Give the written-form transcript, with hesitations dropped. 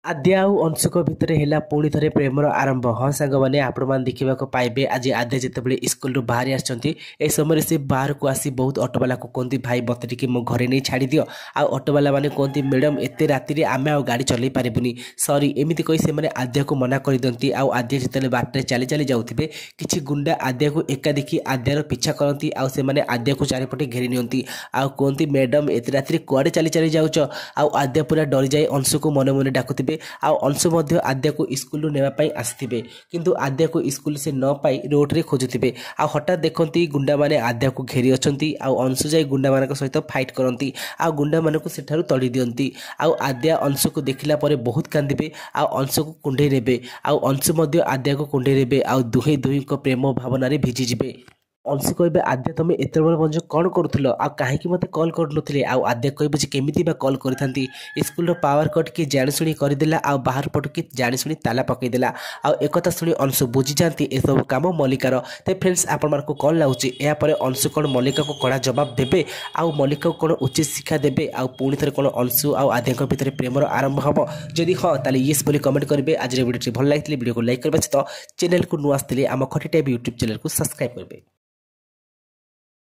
आद्या आउ अंशुक भितर है पुणी थे प्रेमर आरंभ। हाँ सांग मैंने आपण मैंने देखा पाइबे आज आद्या जितेबाला स्कूल बाहरी आए समय से बाहर को आसी बहुत ऑटोवाला को कहती भाई मत टे मो घरे नहीं छाड़ी दियो। आ ऑटोवाला मैंने कहती मैडम एत राति आम आ गाड़ी चल पारूनी सरी एमती कही से आद्या को मना कर दिखती। आद्या जिते बाटे चली चली जाऊे किसी गुंडा आद्या को एका देखी आद्यार पीछा करती आद्या को चारिपटे घेरी नियंती कहती मैडम एत राति कुआडे चली चली जाऊच। आद्या पूरा डरी जाए अंशु को मन मन डाकुते अंशु मध्य आद्या को स्कूल नेवाई आसते किंतु आद्या को स्कूल से न पाई रोड रे खोजुते हठात देखती गुंडा माने आद्या को घेरी अच्छा अंशु जाए गुंडा मान सहित फाइट करती गुंडा मान को तड़ी दियंती आद्या अंशु को देखला बहुत कांदे अंशु को कुंडे नेबे अंशु मध्य आद्या को कुंडे नेबे दुहे दुही प्रेम भावना भिजिजे। अंशु कहे आद्या तुम एत बजे कौन करुल कहीं मत कल कर आद्या कह केमी कल करी स्कूल पावर कट किए जाशुणी करदेला बाहर पटु किए जाशुणी ताला पकईदेला एक शुणी अंशु बुझी जाती ए सब कम मल्लिकार। तो फ्रेंड्स आपण को कौन लगुच यापर अंशु कौन मल्लिका को कड़ा जवाब देवे मल्लिका को कौन उचित शिक्षा देवे पुणी थे कौन अंशु आद्या भितर प्रेमर आरंभ हम जदि हाँ ताले येस बोली कमेंट करेंगे। आज वीडियो भल लगी वीडियो को लाइक करवा सहित चैनल को नुआ आसते आम खटी टाइप यूट्यूब चैनल को सब्सक्राइब करेंगे।